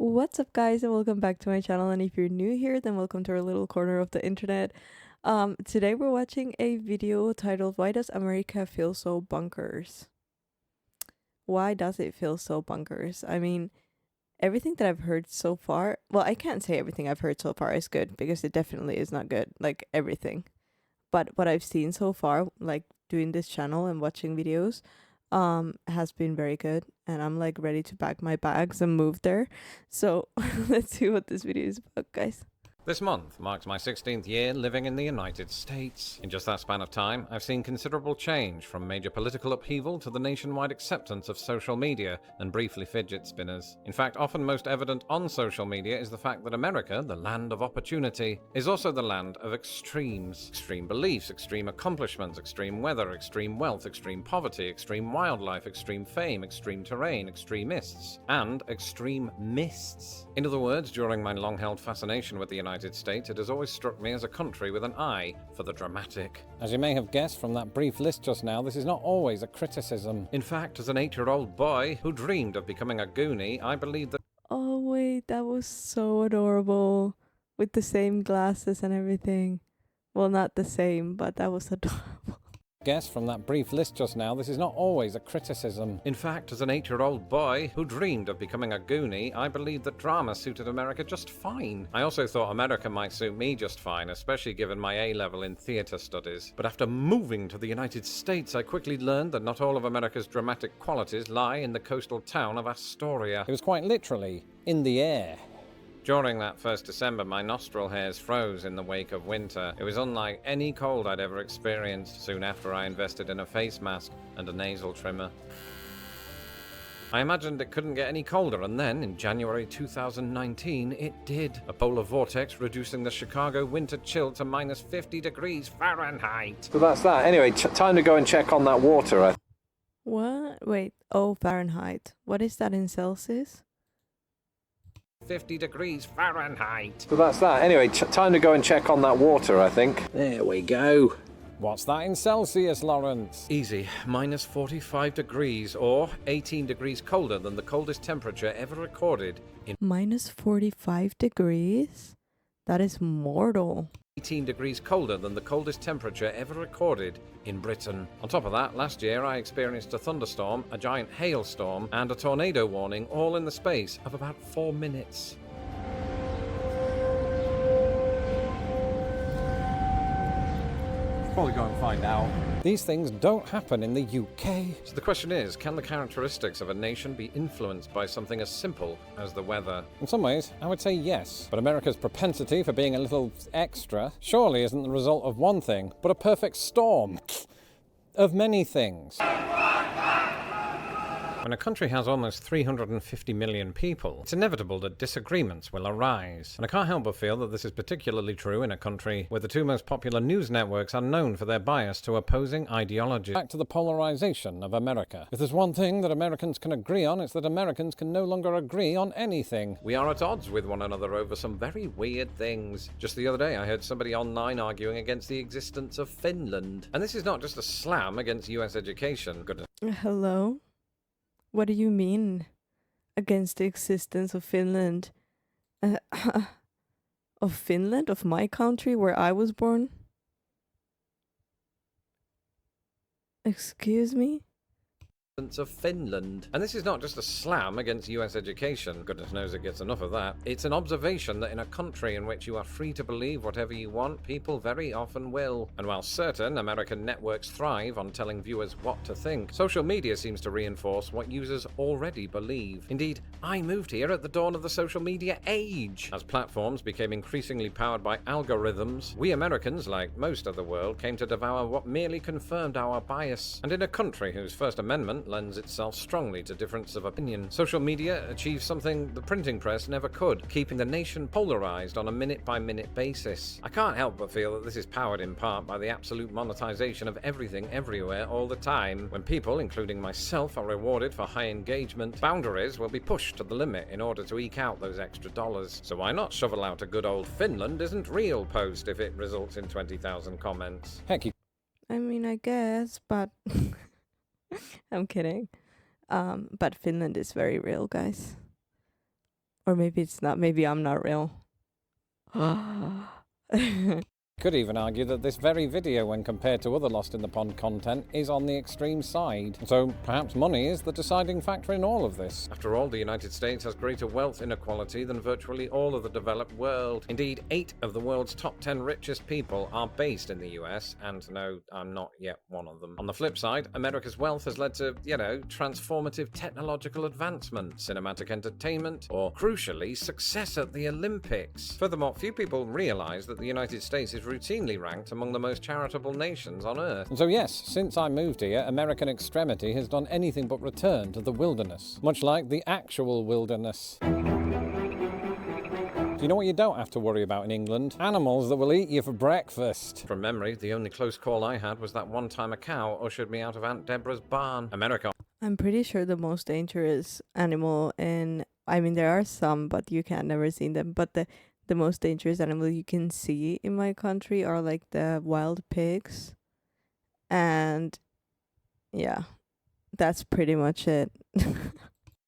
What's up, guys, and welcome back to my channel. And if you're new here, then welcome to our little corner of the internet. Today we're watching a video titled "Why Does America Feel So Bonkers?" Why does it feel so bonkers? I mean, everything that I've heard so far, well, I can't say everything I've heard so far is good because it definitely is not good, like everything. But what I've seen so far, like doing this channel and watching videos, has been very good, and I'm like ready to pack my bags and move there. So let's see what this video is about, guys. This month marks my 16th year living in the United States. In just that span of time, I've seen considerable change, from major political upheaval to the nationwide acceptance of social media and briefly fidget spinners. In fact, often most evident on social media is the fact that America, the land of opportunity, is also the land of extremes. Extreme beliefs, extreme accomplishments, extreme weather, extreme wealth, extreme poverty, extreme wildlife, extreme fame, extreme terrain, extremists, and extreme mists. In other words, during my long-held fascination with the United States, it has always struck me as a country with an eye for the dramatic. As you may have guessed from that brief list just now, this is not always a criticism. In fact, as an 8-year-old boy who dreamed of becoming a Goonie, I believed that— Oh wait, that was so adorable, with the same glasses and everything. Well, not the same, but that was adorable. Guess from that brief list just now, this is not always a criticism. In fact, as an 8-year-old boy who dreamed of becoming a Goonie, I believed that drama suited America just fine. I also thought America might suit me just fine, especially given my A-level in theatre studies. But after moving to the United States, I quickly learned that not all of America's dramatic qualities lie in the coastal town of Astoria. It was quite literally in the air. During that first December, my nostril hairs froze in the wake of winter. It was unlike any cold I'd ever experienced. Soon after, I invested in a face mask and a nasal trimmer. I imagined it couldn't get any colder, and then, in January 2019, it did. A polar vortex reducing the Chicago winter chill to minus 50 degrees Fahrenheit. So that's that. Anyway, time to go and check on that water. What? Wait, oh, Fahrenheit. What is that in Celsius? 50 degrees Fahrenheit. So that's that. Anyway, time to go and check on that water, I think. There we go. What's that in Celsius, Lawrence? Easy. Minus 45 degrees, or 18 degrees colder than the coldest temperature ever recorded in— Minus 45 degrees? That is mortal. 18 degrees colder than the coldest temperature ever recorded in Britain. On top of that, last year I experienced a thunderstorm, a giant hailstorm, and a tornado warning, all in the space of about 4 minutes. Probably go and find out. These things don't happen in the UK. So the question is, can the characteristics of a nation be influenced by something as simple as the weather? In some ways, I would say yes. But America's propensity for being a little extra surely isn't the result of one thing, but a perfect storm of many things. When a country has almost 350 million people, it's inevitable that disagreements will arise. And I can't help but feel that this is particularly true in a country where the two most popular news networks are known for their bias to opposing ideologies. Back to the polarization of America. If there's one thing that Americans can agree on, it's that Americans can no longer agree on anything. We are at odds with one another over some very weird things. Just the other day, I heard somebody online arguing against the existence of Finland. And this is not just a slam against US education. Goodness. Hello? What do you mean against the existence of Finland? Of Finland? Of my country where I was born? Excuse me? Of Finland. And this is not just a slam against US education. Goodness knows it gets enough of that. It's an observation that in a country in which you are free to believe whatever you want, people very often will. And while certain American networks thrive on telling viewers what to think, social media seems to reinforce what users already believe. Indeed, I moved here at the dawn of the social media age. As platforms became increasingly powered by algorithms, we Americans, like most of the world, came to devour what merely confirmed our bias. And in a country whose First Amendment lends itself strongly to difference of opinion, social media achieves something the printing press never could, keeping the nation polarized on a minute-by-minute basis. I can't help but feel that this is powered in part by the absolute monetization of everything everywhere all the time. When people, including myself, are rewarded for high engagement, boundaries will be pushed to the limit in order to eke out those extra dollars. So why not shovel out a good old Finland isn't real post if it results in 20,000 comments? Heck, you— I mean, I guess, but I'm kidding. But Finland is very real, guys. Or maybe it's not. Maybe I'm not real. Could even argue that this very video, when compared to other Lost in the Pond content, is on the extreme side. So perhaps money is the deciding factor in all of this. After all, the United States has greater wealth inequality than virtually all of the developed world. Indeed, 8 of the world's top 10 richest people are based in the US, and no, I'm not yet one of them. On the flip side, America's wealth has led to, transformative technological advancement, cinematic entertainment, or crucially, success at the Olympics. Furthermore, few people realize that the United States is routinely ranked among the most charitable nations on Earth. And so yes, since I moved here, American extremity has done anything but return to the wilderness. Much like the actual wilderness. Do you know what you don't have to worry about in England? Animals that will eat you for breakfast. From memory, the only close call I had was that one time a cow ushered me out of Aunt Deborah's barn. America. I'm pretty sure the most dangerous animal there are some, but you can never see them. But the most dangerous animal you can see in my country are like the wild pigs. And yeah, that's pretty much it.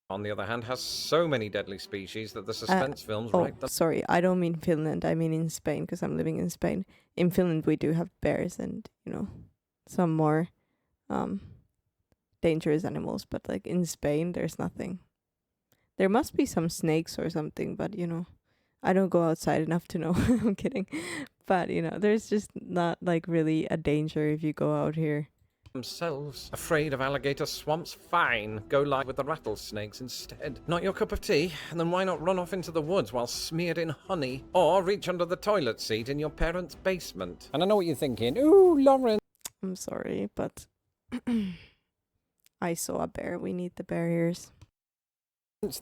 On the other hand, has so many deadly species that the suspense films right the... Sorry, I don't mean Finland. I mean in Spain, because I'm living in Spain. In Finland, we do have bears and, some more dangerous animals. But like in Spain, there's nothing. There must be some snakes or something, but, I don't go outside enough to know. I'm kidding. But, there's just not like really a danger if you go out here. Themselves. Afraid of alligator swamps? Fine. Go live with the rattlesnakes instead. Not your cup of tea? And then why not run off into the woods while smeared in honey? Or reach under the toilet seat in your parents' basement? And I know what you're thinking. Ooh, Lauren. I'm sorry, but I saw a bear. We need the barriers.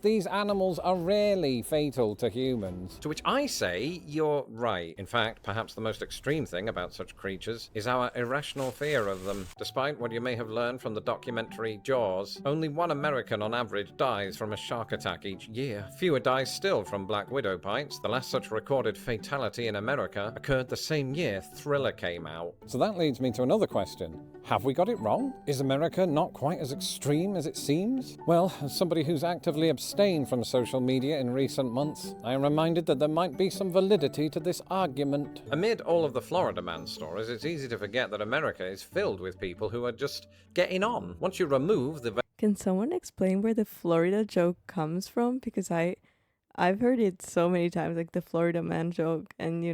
These animals are rarely fatal to humans. To which I say, you're right. In fact, perhaps the most extreme thing about such creatures is our irrational fear of them. Despite what you may have learned from the documentary Jaws, only 1 American on average dies from a shark attack each year. Fewer die still from black widow bites. The last such recorded fatality in America occurred the same year Thriller came out. So that leads me to another question. Have we got it wrong? Is America not quite as extreme as it seems? Well, as somebody who's actively abstained from social media in recent months, I am reminded that there might be some validity to this argument. Amid all of the Florida man stories, it's easy to forget that America is filled with people who are just getting on. Once you remove the... Can someone explain where the Florida joke comes from? Because I've heard it so many times, like the Florida man joke, and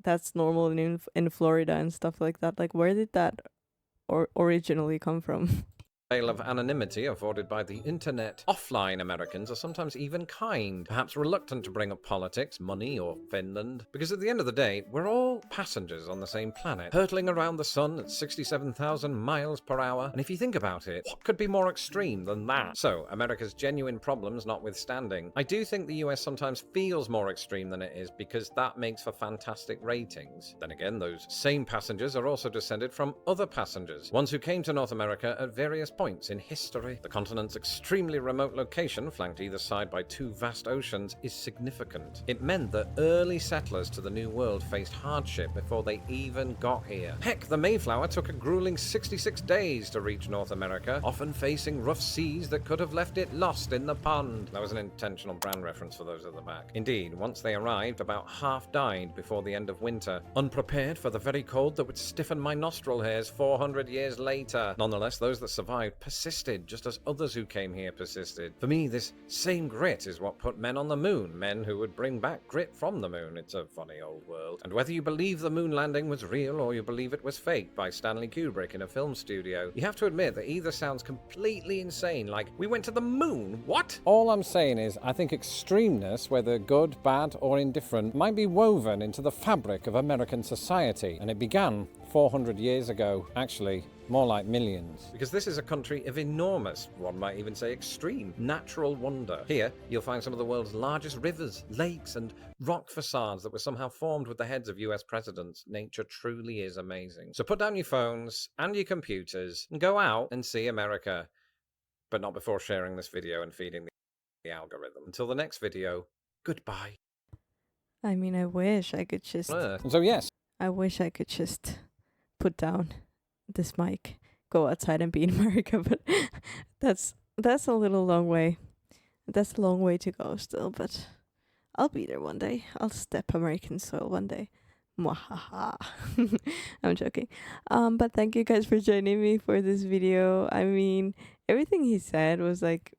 that's normal in Florida and stuff like that. Like, where did that originally come from? Veil of anonymity afforded by the internet. Offline Americans are sometimes even kind, perhaps reluctant to bring up politics, money, or Finland. Because at the end of the day, we're all passengers on the same planet, hurtling around the sun at 67,000 miles per hour. And if you think about it, what could be more extreme than that? So, America's genuine problems notwithstanding, I do think the US sometimes feels more extreme than it is because that makes for fantastic ratings. Then again, those same passengers are also descended from other passengers, ones who came to North America at various points in history. The continent's extremely remote location, flanked either side by 2 vast oceans, is significant. It meant that early settlers to the New World faced hardship before they even got here. Heck, the Mayflower took a grueling 66 days to reach North America, often facing rough seas that could have left it lost in the pond. That was an intentional brand reference for those at the back. Indeed, once they arrived, about half died before the end of winter, unprepared for the very cold that would stiffen my nostril hairs 400 years later. Nonetheless, those that survived persisted, just as others who came here persisted. For me, this same grit is what put men on the moon, men who would bring back grit from the moon. It's a funny old world. And whether you believe the moon landing was real or you believe it was faked by Stanley Kubrick in a film studio, you have to admit that either sounds completely insane, like, we went to the moon, what? All I'm saying is, I think extremeness, whether good, bad, or indifferent, might be woven into the fabric of American society, and it began 400 years ago. Actually, more like millions. Because this is a country of enormous, one might even say extreme, natural wonder. Here, you'll find some of the world's largest rivers, lakes, and rock facades that were somehow formed with the heads of US presidents. Nature truly is amazing. So put down your phones and your computers and go out and see America. But not before sharing this video and feeding the algorithm. Until the next video, goodbye. I mean, I wish I could just... So yes. I wish I could just put down this mic, go outside and be in America, but that's a little long way. That's a long way to go still, but I'll be there one day. I'll step American soil one day. Mwahaha. I'm joking. But thank you guys for joining me for this video. I mean, everything he said was like,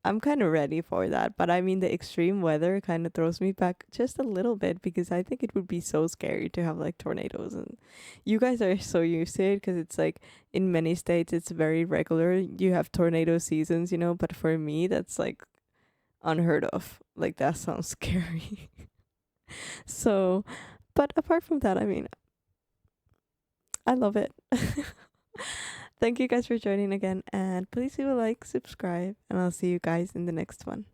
I'm kind of ready for that. But I mean, the extreme weather kind of throws me back just a little bit because I think it would be so scary to have like tornadoes. And you guys are so used to it because it's like in many states, it's very regular. You have tornado seasons, you know, but for me, that's like unheard of. Like, that sounds scary. So, but apart from that, I mean, I love it. Thank you guys for joining again, and please leave a like, subscribe, and I'll see you guys in the next one.